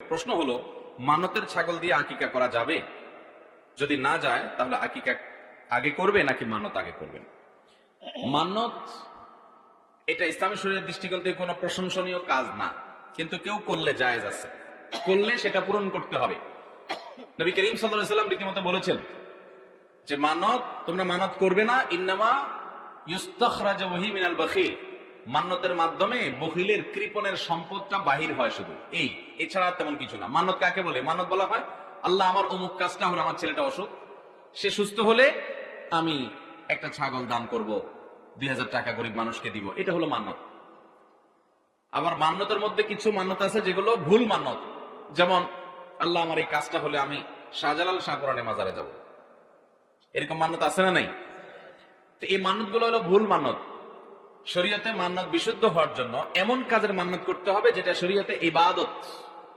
প্রশ্ন হলো, মানতের ছাগল দিয়ে আকিকা করা যাবে? যদি না যায় তাহলে আকিকা আগে করবে নাকি মানত আগে করবেন? মানত এটা ইসলামী শরীয়তের দৃষ্টিকোণ থেকে কোনো প্রশংসনীয় কাজ না, কিন্তু কেউ করলে জায়েজ আছে, করলে সেটা পূরণ করতে হবে। নবী করিম সাল্লাল্লাহু আলাইহি ওয়াসাল্লাম রীতিমতো বলেছেন যে তোমরা মানত করবে না, ইন্নামা ইউস্তাখরাজু বিহি মিনাল বখিল, মান্যতের মাধ্যমে বখিলের কৃপণের সম্পদটা বাহির হয় শুধু, এছাড়া তেমন কিছু না। মানত কাকে বলে? মানত বলা হয়, আল্লাহ আমার অমুক কাজটা হলো, আমার ছেলেটা অসুখ, সে সুস্থ হলে আমি একটা ছাগল দান করব, 2000 টাকা গরিব মানুষকে দিব, এটা হলো মান্নত। আবার মান্যতের মধ্যে কিছু মান্যত আছে যেগুলো ভুল মান্যত, যেমন আল্লাহ আমার এই কাজটা হলে আমি শাহজালাল শাহপুরানে মাজারে যাব, এরকম মান্যত আছে না নাই? তো এই মান্যত গুলো হলো ভুল মান্যত। শরীয়তে মান্যত বিশুদ্ধ হওয়ার জন্য এমন কাজের মান্যত করতে হবে যেটা শরীয়তে ইবাদত।